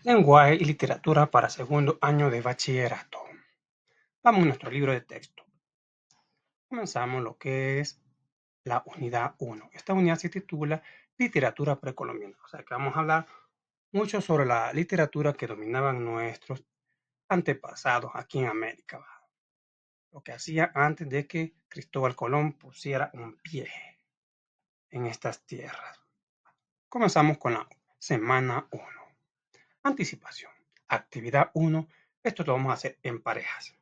Lenguaje y literatura para segundo año de bachillerato. Vamos a nuestro libro de texto. Comenzamos lo que es la unidad 1. Esta unidad se titula Literatura precolombina. O sea que vamos a hablar mucho sobre la literatura que dominaban nuestros antepasados aquí en América. Lo que hacía antes de que Cristóbal Colón pusiera un pie en estas tierras. Comenzamos con la semana 1. Anticipación. Actividad 1. Esto lo vamos a hacer en parejas.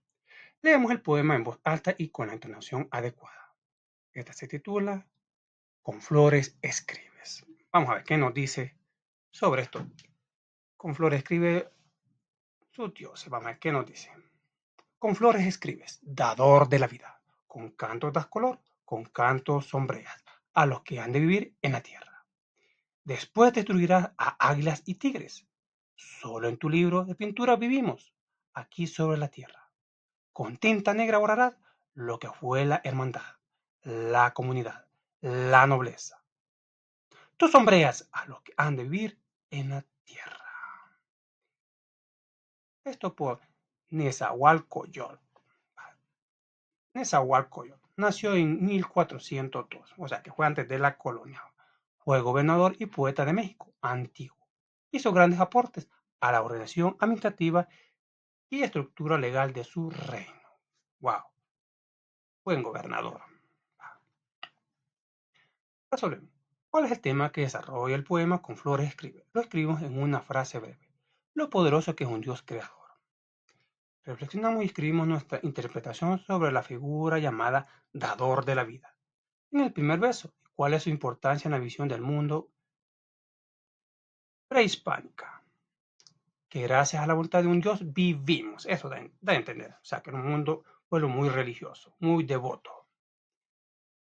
Leemos el poema en voz alta y con la entonación adecuada. Esta se titula Con flores escribes. Vamos a ver qué nos dice sobre esto. Con flores escribe su Dios. Vamos a ver qué nos dice. Con flores escribes, dador de la vida. Con cantos das color, con cantos sombreas a los que han de vivir en la tierra. Después destruirás a águilas y tigres. Solo en tu libro de pintura vivimos, aquí sobre la tierra. Con tinta negra borrarás lo que fue la hermandad, la comunidad, la nobleza. Tú sombreas a los que han de vivir en la tierra. Esto por Nezahualcóyotl. Nezahualcóyotl nació en 1402, o sea que fue antes de la colonia. Fue gobernador y poeta de México antiguo. Hizo grandes aportes a la organización administrativa y estructura legal de su reino. ¡Wow! Buen gobernador. Resolvemos. ¿Cuál es el tema que desarrolla el poema Con flores escribe? Lo escribimos en una frase breve. Lo poderoso que es un Dios creador. Reflexionamos y escribimos nuestra interpretación sobre la figura llamada dador de la vida. En el primer verso, ¿cuál es su importancia en la visión del mundo prehispánica? Que gracias a la voluntad de un Dios vivimos. Eso da a entender. O sea, que era un pueblo muy religioso, muy devoto.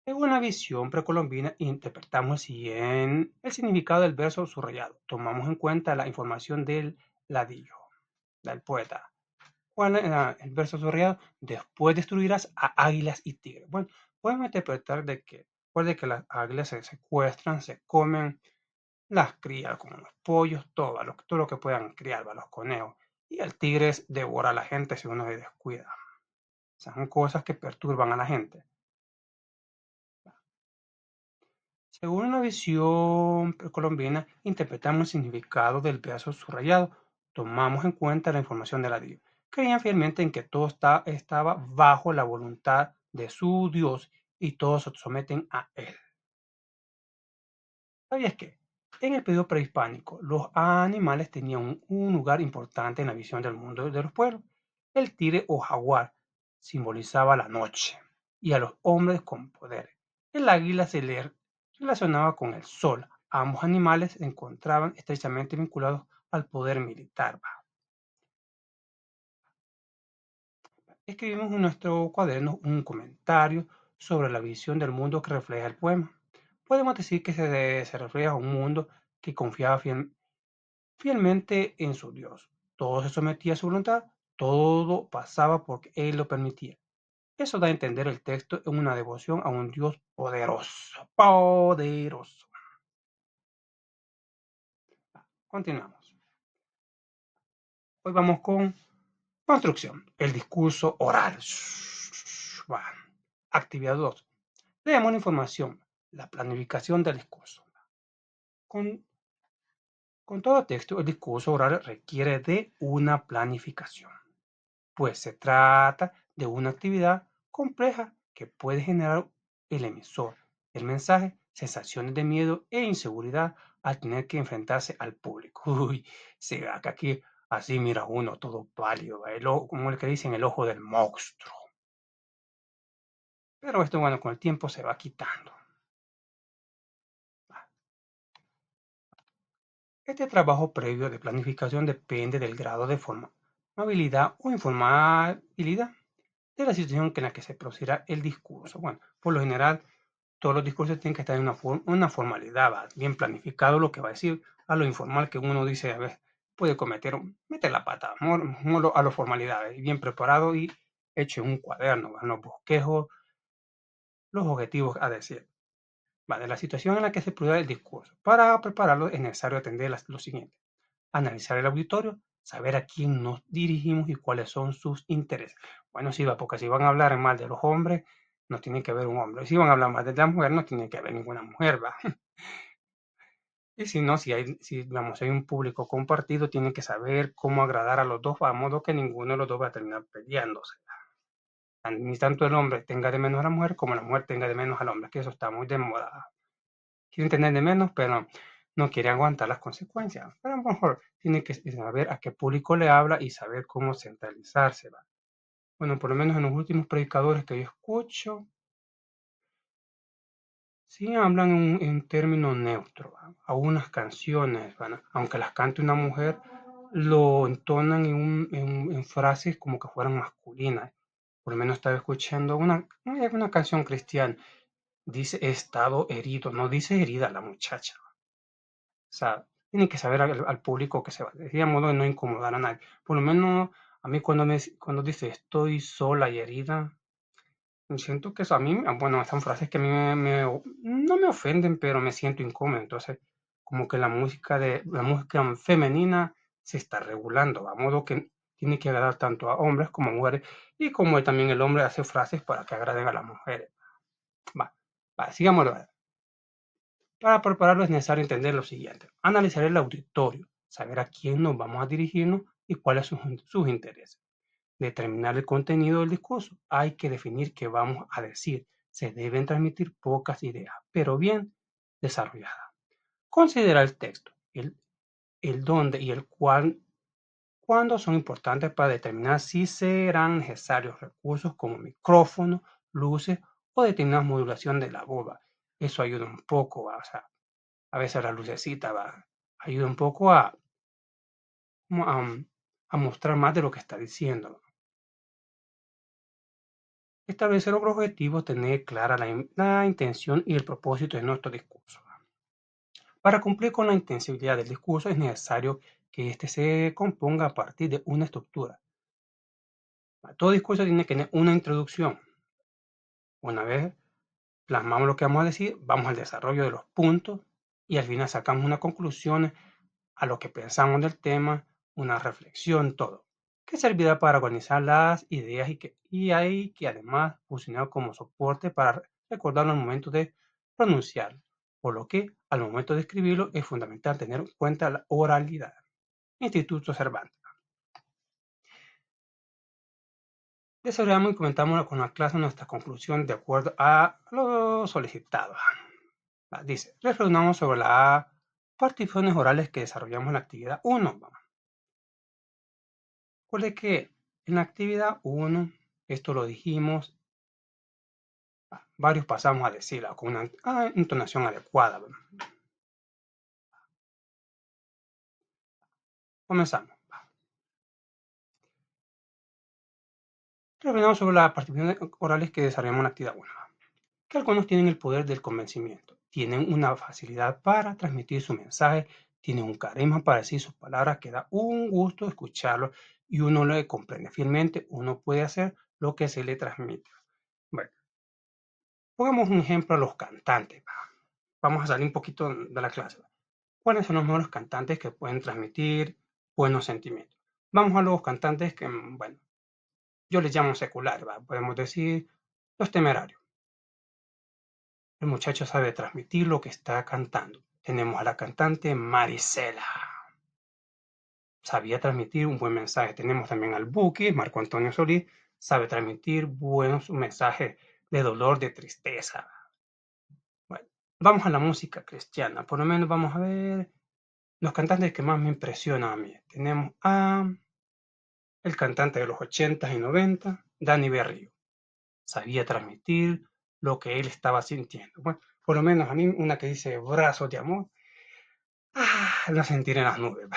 En una visión precolombina interpretamos el significado del verso subrayado. Tomamos en cuenta la información del ladillo, del poeta. ¿Cuál era el verso subrayado? Después destruirás a águilas y tigres. Bueno, podemos interpretar después de que las águilas se secuestran, se comen las crías, como los pollos, todo lo que puedan criar, los conejos. Y el tigre devora a la gente si uno se descuida. O sea, son cosas que perturban a la gente. Según una visión precolombina, interpretamos el significado del verso subrayado. Tomamos en cuenta la información de la Biblia. Creían fielmente en que todo estaba bajo la voluntad de su Dios y todos se someten a él. ¿Sabías que? En el periodo prehispánico, los animales tenían un lugar importante en la visión del mundo de los pueblos. El tigre o jaguar simbolizaba la noche y a los hombres con poder. El águila se le relacionaba con el sol. Ambos animales se encontraban estrechamente vinculados al poder militar. Escribimos en nuestro cuaderno un comentario sobre la visión del mundo que refleja el poema. Podemos decir que se refleja un mundo que confiaba fielmente en su Dios. Todo se sometía a su voluntad, todo pasaba porque Él lo permitía. Eso da a entender el texto en una devoción a un Dios poderoso, poderoso. Continuamos. Hoy vamos con construcción, el discurso oral. Actividad 2. Leemos la información, la planificación del discurso. Con, con todo texto, el discurso oral requiere de una planificación, pues se trata de una actividad compleja que puede generar el emisor del mensaje sensaciones de miedo e inseguridad al tener que enfrentarse al público. Uy, se ve que aquí así mira uno todo pálido, como el que dicen el ojo del monstruo. Pero esto, bueno, con el tiempo se va quitando. Este trabajo previo de planificación depende del grado de formabilidad o informabilidad de la situación en la que se producirá el discurso. Bueno, por lo general, todos los discursos tienen que estar en una formalidad, ¿va? Bien planificado lo que va a decir, a lo informal que uno dice, a ver, puede meter la pata, a las formalidades, bien preparado y hecho en un cuaderno, ¿va? Los bosquejos, los objetivos a decir. ¿Va? De la situación en la que se produce el discurso. Para prepararlo es necesario atender lo siguiente. Analizar el auditorio, saber a quién nos dirigimos y cuáles son sus intereses. Bueno, sí, va, porque si van a hablar mal de los hombres, no tiene que haber un hombre. Si van a hablar mal de la mujer, no tiene que haber ninguna mujer, va. Y si no, si vamos, hay un público compartido, tiene que saber cómo agradar a los dos, a modo que ninguno de los dos va a terminar peleándose. Ni tanto el hombre tenga de menos a la mujer como la mujer tenga de menos al hombre, que eso está muy de moda. Quieren tener de menos, pero no quiere aguantar las consecuencias. Pero a lo mejor tiene que saber a qué público le habla y saber cómo centralizarse. ¿Va? Bueno, por lo menos en los últimos predicadores que yo escucho, sí hablan en términos neutros. ¿Va? Algunas canciones, ¿va? Aunque las cante una mujer, lo entonan en frases como que fueran masculinas. Por lo menos estaba escuchando una canción cristiana. Dice he estado herido, no dice herida la muchacha. O sea, tiene que saber al público que se va a decir, a modo de no incomodar a nadie. Por lo menos a mí cuando dice estoy sola y herida, siento que eso a mí, bueno, son frases que a mí no me ofenden, pero me siento incómodo. Entonces, como que la música femenina se está regulando, a modo que tiene que agradar tanto a hombres como a mujeres, y como también el hombre hace frases para que agraden a las mujeres. Va, sigamos. Para prepararlo es necesario entender lo siguiente: analizar el auditorio, saber a quién nos vamos a dirigirnos y cuáles son sus intereses. Determinar el contenido del discurso. Hay que definir qué vamos a decir. Se deben transmitir pocas ideas, pero bien desarrolladas. Considerar el texto, el dónde y el cuándo son importantes para determinar si serán necesarios recursos como micrófono, luces o determinada modulación de la voz. Eso ayuda un poco, o sea, a veces la lucecita ayuda un poco como a mostrar más de lo que está diciendo. Establecer los objetivos, tener clara la intención y el propósito de nuestro discurso. Para cumplir con la intencionalidad del discurso es necesario que éste se componga a partir de una estructura. Todo discurso tiene que tener una introducción. Una vez plasmamos lo que vamos a decir, vamos al desarrollo de los puntos y al final sacamos una conclusión a lo que pensamos del tema, una reflexión, todo, que servirá para organizar las ideas y hay que además funcionar como soporte para recordarlo al momento de pronunciarlo, por lo que al momento de escribirlo es fundamental tener en cuenta la oralidad. Instituto Cervantes. Desarrollamos y comentamos con la clase nuestra conclusión de acuerdo a lo solicitado. Dice, reflexionamos sobre las particiones orales que desarrollamos en la actividad 1. Recuerde que en la actividad 1, esto lo dijimos, varios pasamos a decirla con una entonación adecuada. Comenzamos. Reflexionamos sobre las particiones orales que desarrollamos en la actividad 1. Que algunos tienen el poder del convencimiento, tienen una facilidad para transmitir su mensaje, tienen un carisma para decir sus palabras que da un gusto escucharlo y uno le comprende fielmente, uno puede hacer lo que se le transmite. Bueno, pongamos un ejemplo a los cantantes. Vamos a salir un poquito de la clase. ¿Cuáles son los mejores cantantes que pueden transmitir buenos sentimientos? Vamos a los cantantes que, bueno, yo les llamo secular, podemos decir los temerarios. El muchacho sabe transmitir lo que está cantando. Tenemos a la cantante Marisela. Sabía transmitir un buen mensaje. Tenemos también al Buki, Marco Antonio Solís. Sabe transmitir buenos mensajes de dolor, de tristeza. Bueno, vamos a la música cristiana. Por lo menos vamos a ver los cantantes que más me impresionan a mí. Tenemos a el cantante de los 80 y 90, Danny Berrío. Sabía transmitir lo que él estaba sintiendo. Bueno, por lo menos a mí una que dice brazos de amor, lo sentir en las nubes.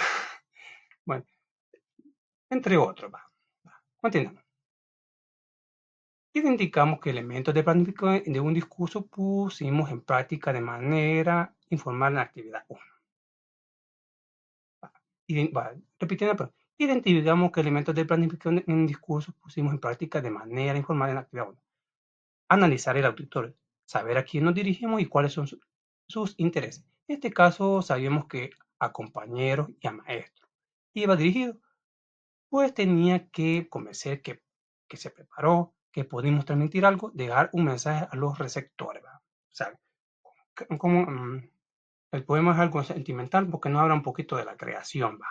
Bueno, entre otros. Continuamos. Identificamos que elementos de planificación de un discurso pusimos en práctica de manera informal en la actividad 1. Repitiendo, pero identificamos que elementos de planificación en un discurso pusimos en práctica de manera informal en la actividad 1. Analizar el auditorio, saber a quién nos dirigimos y cuáles son sus intereses. En este caso, sabemos que a compañeros y a maestros. iba dirigido, pues tenía que convencer que se preparó, que pudimos transmitir algo, dejar un mensaje a los receptores, ¿va? O sea, como el poema es algo sentimental porque nos habla un poquito de la creación, ¿va?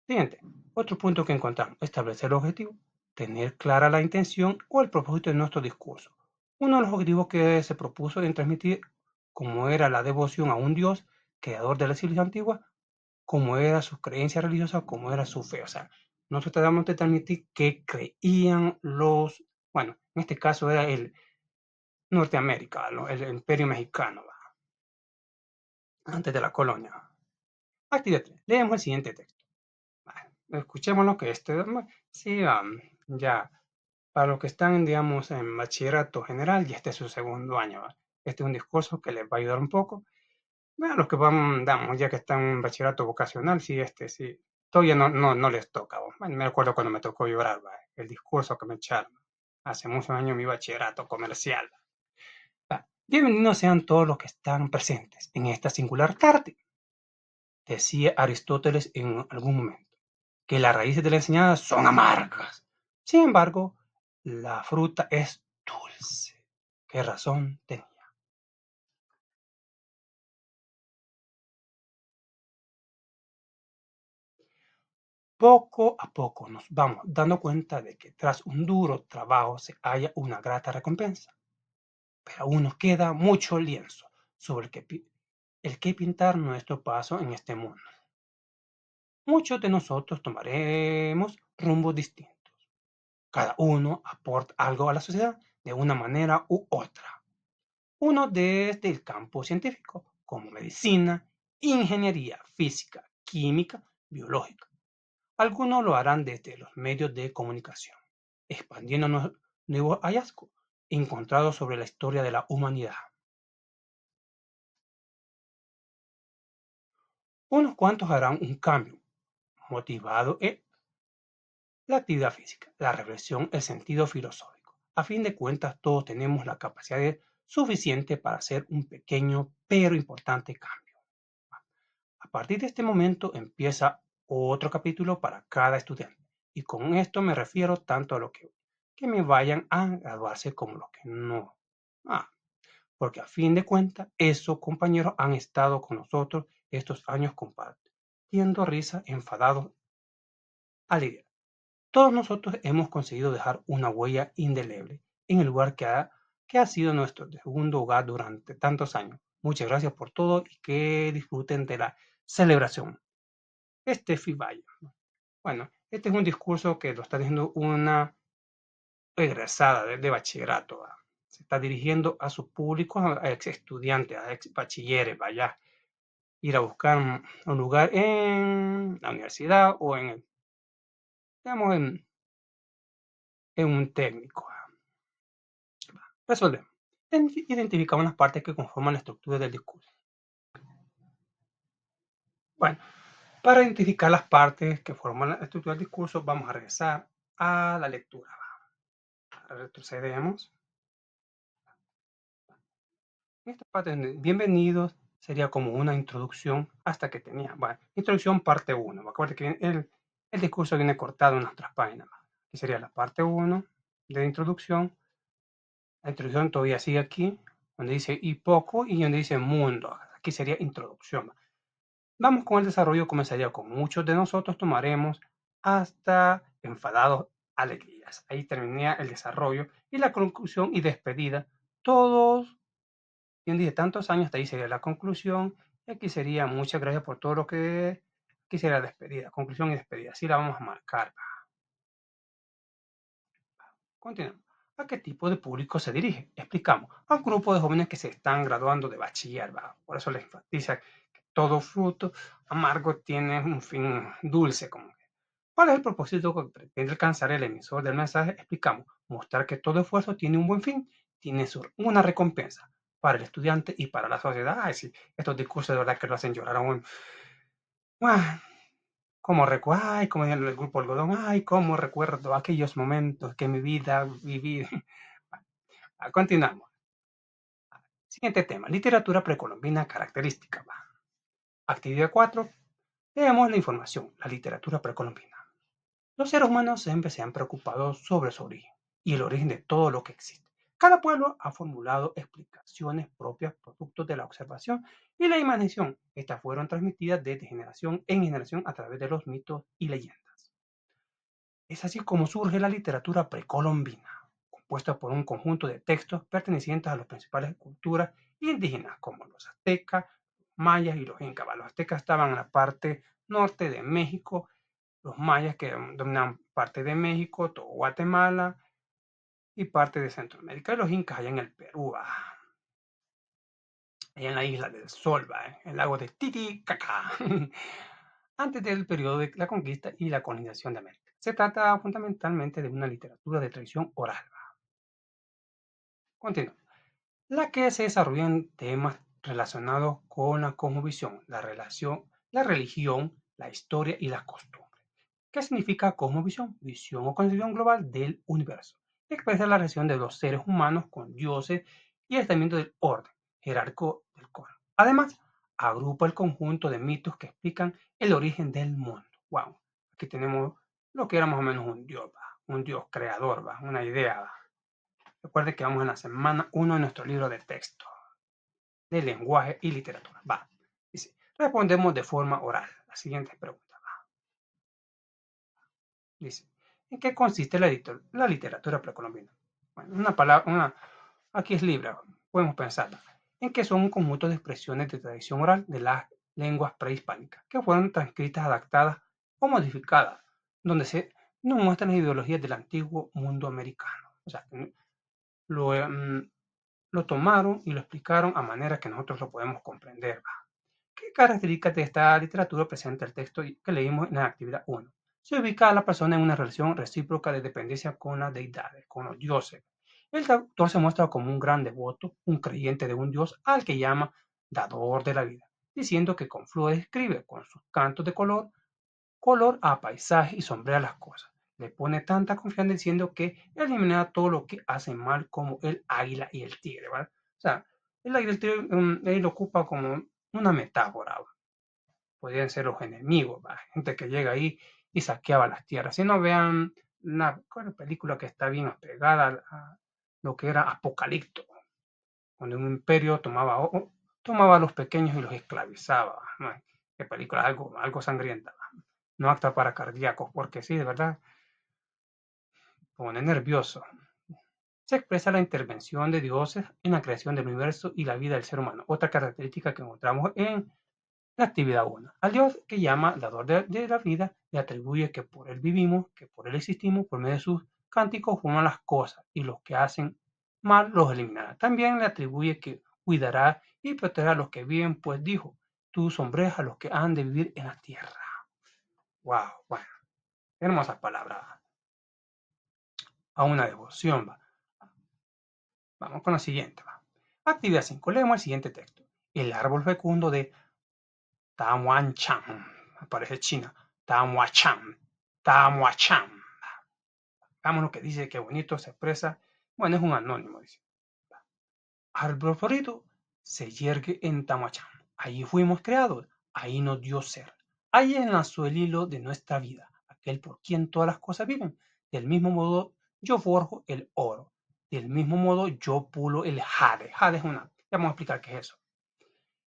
Siguiente, otro punto que encontramos, establecer el objetivo, tener clara la intención o el propósito de nuestro discurso. Uno de los objetivos que se propuso en transmitir, como era la devoción a un Dios, creador de la civilización antigua, como era su creencia religiosa, como era su fe. O sea, nosotros tratamos de transmitir que creían los, bueno, en este caso era el Norteamérica, ¿no? El imperio mexicano, ¿va? Antes de la colonia. Actividad 3. Leemos el siguiente texto. Vale, escuchemos lo que sí, ya, para los que están, digamos, en bachillerato general, y este es su segundo año, ¿va? Este es un discurso que les va a ayudar un poco. Bueno, los que van, damos, ya que están en bachillerato vocacional, sí, sí, todavía no les toca. Bueno, me acuerdo cuando me tocó llorar, ¿va? El discurso que me echaron hace muchos años en mi bachillerato comercial. ¿Va? Bienvenidos sean todos los que están presentes en esta singular tarde, decía Aristóteles en algún momento, que las raíces de la enseñanza son amargas. Sin embargo, la fruta es dulce. ¿Qué razón tenía? Poco a poco nos vamos dando cuenta de que tras un duro trabajo se halla una grata recompensa, pero aún nos queda mucho lienzo sobre el que pintar nuestro paso en este mundo. Muchos de nosotros tomaremos rumbos distintos. Cada uno aporta algo a la sociedad de una manera u otra. Uno desde el campo científico, como medicina, ingeniería física, química, biológica. Algunos lo harán desde los medios de comunicación, expandiendo nuevos hallazgos encontrados sobre la historia de la humanidad. Unos cuantos harán un cambio motivado en la actividad física, la reflexión, el sentido filosófico. A fin de cuentas, todos tenemos la capacidad suficiente para hacer un pequeño pero importante cambio. A partir de este momento empieza otro capítulo para cada estudiante. Y con esto me refiero tanto a los que me vayan a graduarse como los que no. Ah, porque a fin de cuentas, esos compañeros han estado con nosotros estos años compartiendo risa, enfadados, alegría. Todos nosotros hemos conseguido dejar una huella indeleble en el lugar que ha sido nuestro segundo hogar durante tantos años. Muchas gracias por todo y que disfruten de la celebración. Steffi Valle. Bueno, este es un discurso que lo está diciendo una egresada de bachillerato. ¿Va? Se está dirigiendo a su público, a ex estudiantes, a ex bachilleres, vaya, ir a buscar un lugar en la universidad o digamos, en un técnico. Resolvemos. Identificamos las partes que conforman la estructura del discurso. Bueno, para identificar las partes que forman la estructura del discurso, vamos a regresar a la lectura. Retrocedemos. Esta parte de bienvenidos sería como una introducción hasta que tenía, bueno, introducción parte 1. Acuérdate que el discurso viene cortado en nuestras páginas. Aquí sería la parte 1 de introducción. La introducción todavía sigue aquí, donde dice y poco y donde dice mundo. Aquí sería introducción. Vamos con el desarrollo, comenzaría con muchos de nosotros tomaremos hasta enfadados alegrías. Ahí terminaría el desarrollo y la conclusión y despedida. Todos y un día de tantos años, hasta ahí sería la conclusión. Y aquí sería muchas gracias por todo lo que quisiera despedida, conclusión y despedida. Así la vamos a marcar. Continuamos. ¿A qué tipo de público se dirige? Explicamos. A un grupo de jóvenes que se están graduando de bachiller. ¿Va? Por eso les enfatiza que todo fruto amargo tiene un fin dulce. ¿Cuál es el propósito que pretende alcanzar el emisor del mensaje? Explicamos. Mostrar que todo esfuerzo tiene un buen fin, tiene una recompensa para el estudiante y para la sociedad. Ay, sí, estos discursos de verdad que lo hacen llorar a un... ¡Ah! Como recuerdo, ay, como en el grupo Algodón, ay, cómo recuerdo aquellos momentos que en mi vida viví. Continuamos. Siguiente tema, literatura precolombina característica. Va. Actividad 4. Veamos la información, la literatura precolombina. Los seres humanos siempre se han preocupado sobre su origen y el origen de todo lo que existe. Cada pueblo ha formulado explicaciones propias producto de la observación y la imaginación. Estas fueron transmitidas de generación en generación a través de los mitos y leyendas. Es así como surge la literatura precolombina, compuesta por un conjunto de textos pertenecientes a las principales culturas indígenas, como los aztecas, mayas y los incas. Los aztecas estaban en la parte norte de México, los mayas que dominaban parte de México, todo Guatemala y parte de Centroamérica, y los incas allá en el Perú, allá en la isla del Sol, en el lago de Titicaca, antes del periodo de la conquista y la colonización de América. Se trata fundamentalmente de una literatura de tradición oral. Continúo. La que se desarrolla en temas relacionados con la cosmovisión, la religión, la historia y las costumbres. ¿Qué significa cosmovisión? Visión o concepción global del universo. Expresa la relación de los seres humanos con dioses y el establecimiento del orden jerárquico del cosmos. Además, agrupa el conjunto de mitos que explican el origen del mundo. Wow, aquí tenemos lo que era más o menos un dios, un dios creador, una idea. Recuerde que vamos en la semana 1 de nuestro libro de texto de lenguaje y literatura. Dice, respondemos de forma oral. La siguiente pregunta. Dice, ¿en qué consiste la literatura precolombina? Bueno, una palabra, aquí es libre, podemos pensarla. En que son un conjunto de expresiones de tradición oral de las lenguas prehispánicas que fueron transcritas, adaptadas o modificadas, donde se nos muestran las ideologías del antiguo mundo americano. O sea, lo, lo tomaron y lo explicaron a manera que nosotros lo podemos comprender. ¿Qué características de esta literatura presenta el texto que leímos en la actividad 1? Se ubica a la persona en una relación recíproca de dependencia con las deidades, con los dioses. El autor se muestra como un gran devoto, un creyente de un dios al que llama dador de la vida, diciendo que con flores escribe con sus cantos de color a paisaje y sombrea las cosas. Le pone tanta confianza diciendo que eliminará todo lo que hace mal como el águila y el tigre, ¿vale? O sea, el águila y el tigre él lo ocupa como una metáfora, ¿va? Podrían ser los enemigos, ¿va? Gente que llega ahí y saqueaba las tierras. Si no vean una película que está bien apegada a lo que era Apocalipto, cuando un imperio tomaba a los pequeños y los esclavizaba. ¿No? Qué película, algo sangrienta, ¿va? No apta para cardíacos, porque sí, de verdad, pone nervioso. Se expresa la intervención de dioses en la creación del universo y la vida del ser humano. Otra característica que encontramos en la actividad 1. Al Dios que llama dador de la vida, le atribuye que por él vivimos, que por él existimos, por medio de sus cánticos forman las cosas y los que hacen mal los eliminará. También le atribuye que cuidará y protegerá a los que viven, pues dijo, tú sombreas a los que han de vivir en la tierra. Wow, bueno, hermosas palabras. A una devoción, va. Vamos con la siguiente, va. Actividad 5. Leemos el siguiente texto. El árbol fecundo de Tamuanchan. Aparece China. Tamuachan. Tamuachan. Veamos lo que dice, qué bonito se expresa. Bueno, es un anónimo, dice. Árbol florido se yergue en Tamuachan. Allí fuimos creados, ahí nos dio ser. Ahí enlazó el hilo de nuestra vida, aquel por quien todas las cosas viven. Del mismo modo, yo forjo el oro. Del mismo modo, yo pulo el jade. Jade es una. Ya vamos a explicar qué es eso.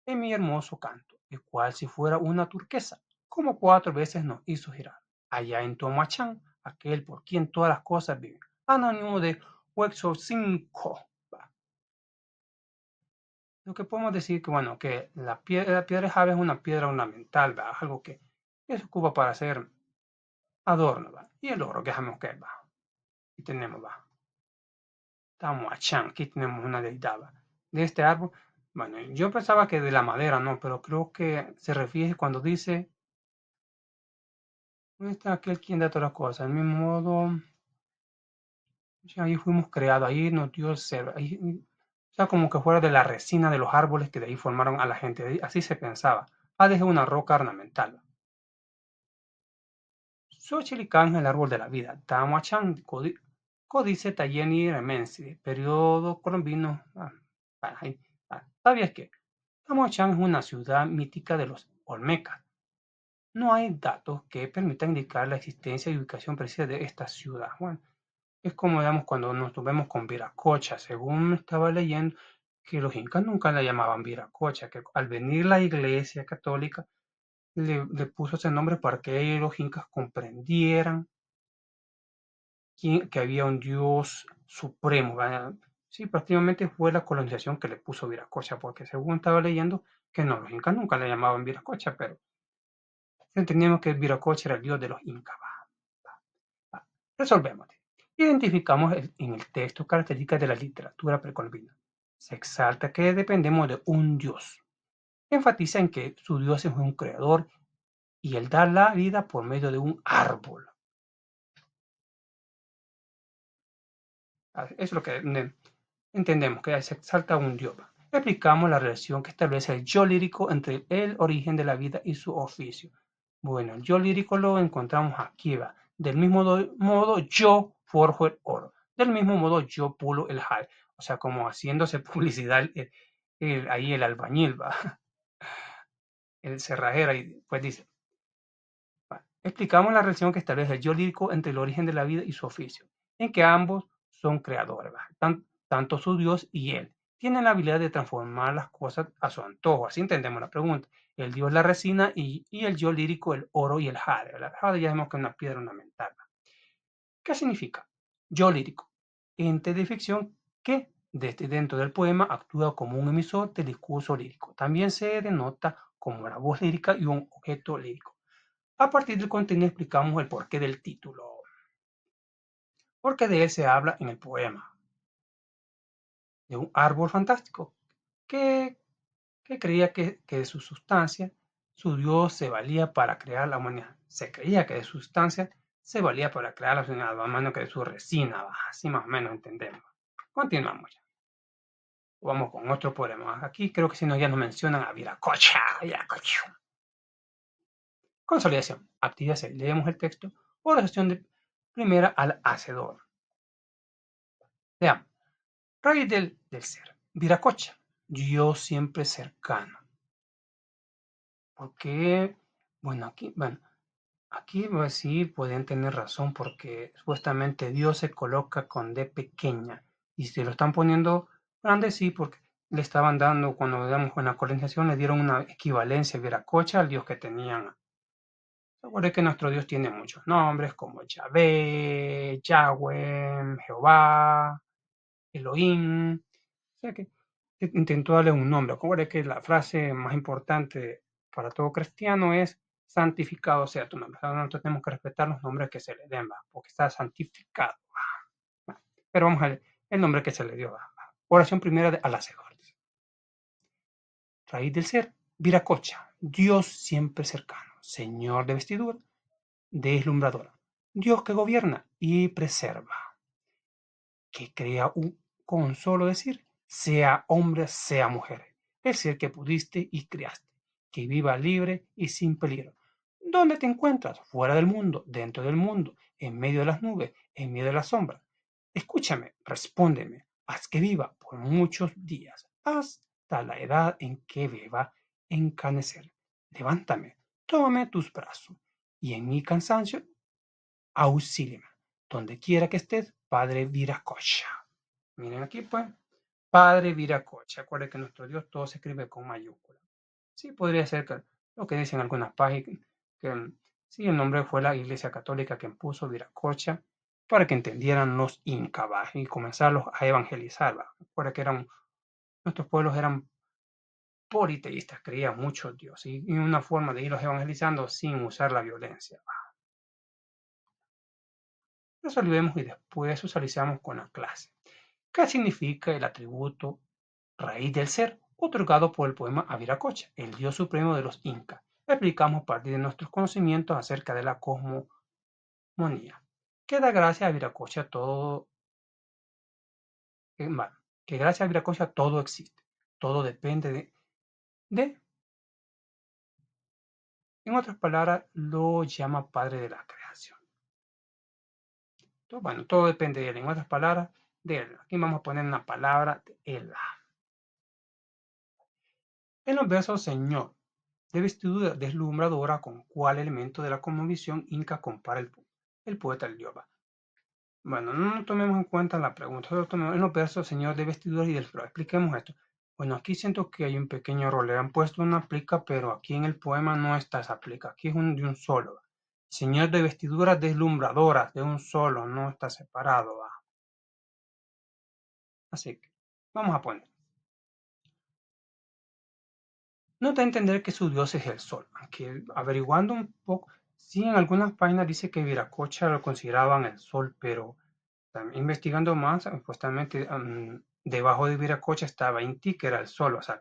En mi hermoso canto, el cual si fuera una turquesa, como 4 veces nos hizo girar. Allá en Tomachán, aquel por quien todas las cosas viven. Anónimo de Huexo 5. Lo que podemos decir que, bueno, que la piedra de jade es una piedra ornamental, ¿va? Algo que se ocupa para hacer adorno, ¿va? Y el oro que sabemos que va. Y tenemos, va. Tamuachán, aquí tenemos una deidad, ¿va? De este árbol. Bueno, yo pensaba que de la madera, no, pero creo que se refiere cuando dice ¿dónde está aquel quien da todas las cosas? Del mismo modo, sí, ahí fuimos creados, ahí nos dio el ser, ahí, o sea, como que fuera de la resina de los árboles que de ahí formaron a la gente, así se pensaba. Hades es una roca ornamental. Xochilicán es el árbol de la vida. Tamuachán, Códice Tayeni Remensi, periodo colombino. ¿Sabías que Tamuachán es una ciudad mítica de los Olmecas? no hay datos que permitan indicar la existencia y ubicación precisa de esta ciudad. Bueno, es como digamos cuando nos topemos con Viracocha, según estaba leyendo, que los incas nunca la llamaban Viracocha, que al venir la iglesia católica le puso ese nombre para que los incas comprendieran que había un Dios supremo. ¿Verdad? Sí, prácticamente fue la colonización que le puso Viracocha, porque según estaba leyendo, que no, los incas nunca le llamaban Viracocha, pero entendíamos que Viracocha era el dios de los incas. Resolvemos. Identificamos en el texto características de la literatura precolombina. Se exalta que dependemos de un dios. Enfatiza en que su dios es un creador y él da la vida por medio de un árbol. Eso es lo que entendemos, que se exalta un dios. Explicamos la relación que establece el yo lírico entre el origen de la vida y su oficio. Bueno, el yo lírico lo encontramos aquí, va. Del mismo modo, yo forjo el oro. Del mismo modo, yo pulo el jade. O sea, como haciéndose publicidad ahí el albañil, va. El cerrajero, y pues dice, explicamos la relación que establece el yo lírico entre el origen de la vida y su oficio, en que ambos son creadores, tanto su Dios y él. Tienen la habilidad de transformar las cosas a su antojo, así entendemos la pregunta. El Dios la resina y el yo lírico el oro y el jade. El jade ya vemos que es una piedra ornamental. ¿Qué significa? Yo lírico, ente de ficción que desde dentro del poema actúa como un emisor del discurso lírico. También se denota como la voz lírica y un objeto lírico. A partir del contenido explicamos el porqué del título, porque de él se habla en el poema, de un árbol fantástico que, que creía que de su sustancia su Dios se valía para crear la humanidad. Se creía que de su sustancia se valía para crear la humanidad, a mano que de su resina, así más o menos entendemos. Continuamos ya. Vamos con otro poema. Aquí creo que si no ya nos mencionan a Viracocha. Viracocha. Consolidación. Actividad C. Leemos el texto. Oración de primera al hacedor. Veamos. Raíz del ser. Viracocha. Dios siempre cercano. Porque, aquí pues, sí pueden tener razón porque supuestamente Dios se coloca con D pequeña y si lo están poniendo grande, sí, porque le estaban dando, cuando digamos con la colonización, le dieron una equivalencia Viracocha al Dios que tenían. Recuerde que nuestro Dios tiene muchos nombres como Yahvé, Yahweh, Jehová, Elohim. O sea que intentó darle un nombre. Recuerde que la frase más importante para todo cristiano es santificado sea tu nombre. Ahora nosotros tenemos que respetar los nombres que se le den, ¿va? Porque está santificado. ¿Va? Pero vamos a ver el nombre que se le dio. ¿Va? Oración primera al Hacedor. Raíz del ser, Viracocha, Dios siempre cercano, Señor de vestidura, deslumbradora, Dios que gobierna y preserva, que crea con solo decir, sea hombre, sea mujer, el ser que pudiste y creaste, que viva libre y sin peligro. ¿Dónde te encuentras? Fuera del mundo, dentro del mundo, en medio de las nubes, en medio de las sombras. Escúchame, respóndeme, haz que viva por muchos días, hasta la edad en que beba encanecer. Levántame, tómame tus brazos, y en mi cansancio auxíliame. Donde quiera que estés, Padre Viracocha. Miren aquí, pues, Padre Viracocha. Acuérdense que nuestro Dios todo se escribe con mayúscula. Sí, podría ser que lo que dicen algunas páginas, que sí, el nombre fue la Iglesia Católica quien puso Viracocha para que entendieran los incas y comenzarlos a evangelizar. Recuerda que nuestros pueblos eran politeístas, creían mucho en Dios y una forma de irlos evangelizando sin usar la violencia. Resolvemos y después socializamos con la clase. ¿Qué significa el atributo raíz del ser otorgado por el poema a Viracocha, el dios supremo de los incas? Explicamos a partir de nuestros conocimientos acerca de la cosmogonía. Que da gracias a Viracocha todo, que gracias a Viracocha todo existe, todo depende de, en otras palabras, lo llama padre de la creación. Bueno, todo depende de él, en otras palabras, de él. Aquí vamos a poner una palabra de él. En los versos Señor, de vestidura deslumbradora con cuál elemento de la cosmovisión inca compara el poeta el dios. Bueno, no tomemos en cuenta la pregunta, solo tomemos en los versos Señor de vestiduras y del flor. Expliquemos esto. Bueno, aquí siento que hay un pequeño error. Le han puesto una plica, pero aquí en el poema no está esa plica. Aquí es de un solo. Señor de vestiduras deslumbradoras, de un solo, no está separado. ¿Va? Así que vamos a poner. No da a entender que su dios es el sol, aunque averiguando un poco, sí en algunas páginas dice que Viracocha lo consideraban el sol, pero investigando más, supuestamente debajo de Viracocha estaba Inti, que era el sol, o sea,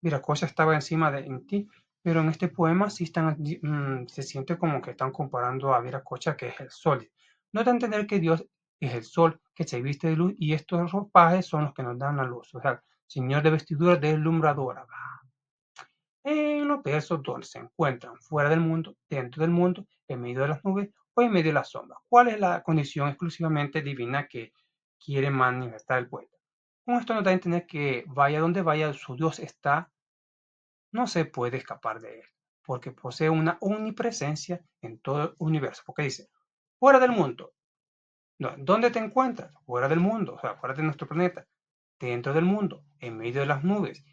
Viracocha estaba encima de Inti, pero en este poema sí se siente como que están comparando a Viracocha, que es el sol. No da a entender que Dios es el sol, que se viste de luz, y estos ropajes son los que nos dan la luz, o sea, Señor de vestidura deslumbradora. En los versos donde se encuentran fuera del mundo, dentro del mundo, en medio de las nubes o en medio de las sombras. ¿Cuál es la condición exclusivamente divina que quiere manifestar el poeta? Con esto nos da a entender que vaya donde vaya, su Dios está, no se puede escapar de él, porque posee una omnipresencia en todo el universo. Porque dice, fuera del mundo, no, ¿dónde te encuentras? Fuera del mundo, o sea, fuera de nuestro planeta, dentro del mundo, en medio de las nubes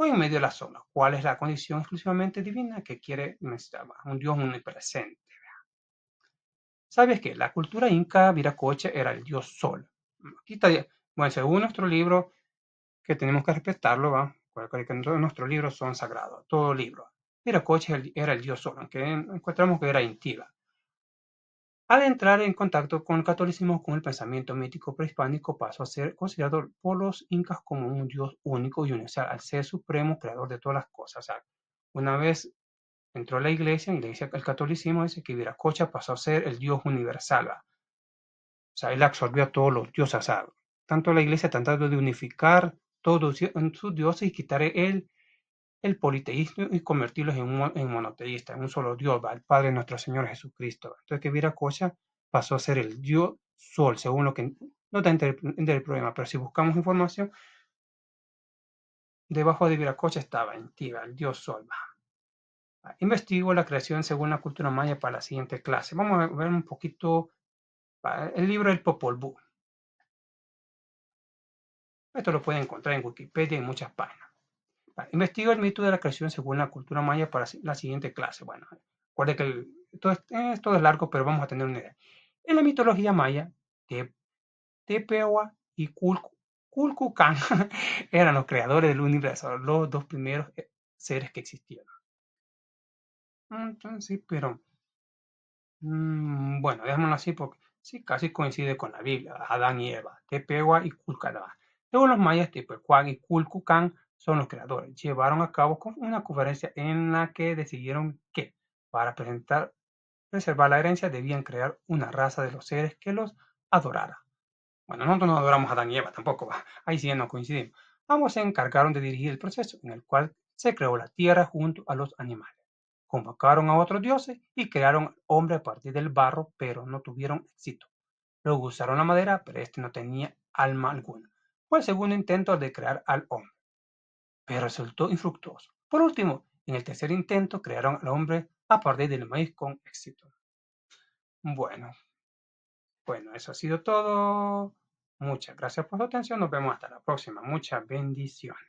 o en medio de las sombras. ¿Cuál es la condición exclusivamente divina que quiere un Dios omnipresente? ¿Sabes qué? La cultura inca Viracocha era el dios sol. Aquí está, bueno, según nuestro libro, que tenemos que respetarlo, ¿va? Porque todos nuestros libros son sagrados, todo libro. Viracocha era el dios sol, aunque encontramos que era Intiba. Al entrar en contacto con el catolicismo, con el pensamiento mítico prehispánico, pasó a ser considerado por los incas como un dios único y universal, al ser supremo creador de todas las cosas. O sea, una vez entró a la iglesia, y le dice el catolicismo, dice que Viracocha pasó a ser el dios universal. ¿Va? O sea, él absorbió a todos los dioses. O sea, tanto la iglesia tratando de unificar todos en sus dioses y quitar el politeísmo y convertirlos en monoteístas, en un solo Dios, ¿va? El Padre nuestro Señor Jesucristo. Entonces que Viracocha pasó a ser el Dios Sol, según lo que no te entender el problema, pero si buscamos información, debajo de Viracocha estaba en Tiva, el Dios Sol. ¿Va? Investigo la creación según la cultura maya para la siguiente clase. Vamos a ver un poquito el libro del Popol Vuh. Esto lo pueden encontrar en Wikipedia y en muchas páginas. Investigo el mito de la creación según la cultura maya para la siguiente clase. Bueno, recuerde que todo es largo, pero vamos a tener una idea. En la mitología maya, Tepehuah y Kulkukan eran los creadores del universo, los dos primeros seres que existieron. Entonces, sí, pero bueno, dejémoslo así porque sí, casi coincide con la Biblia, Adán y Eva, Tepehuah y Kulcadá. Luego los mayas, Tepehuah y Kulkukan son los creadores. Llevaron a cabo una conferencia en la que decidieron que para preservar la herencia debían crear una raza de los seres que los adorara. Bueno, nosotros no adoramos a Adán y Eva tampoco, ¿va? Ahí sí ya no coincidimos. Ambos se encargaron de dirigir el proceso en el cual se creó la tierra junto a los animales. Convocaron a otros dioses y crearon al hombre a partir del barro, pero no tuvieron éxito. Luego usaron la madera, pero este no tenía alma alguna. Fue el segundo intento de crear al hombre, pero resultó infructuoso. Por último, en el tercer intento crearon al hombre a partir del maíz con éxito. Bueno, bueno, eso ha sido todo. Muchas gracias por su atención. Nos vemos hasta la próxima. Muchas bendiciones.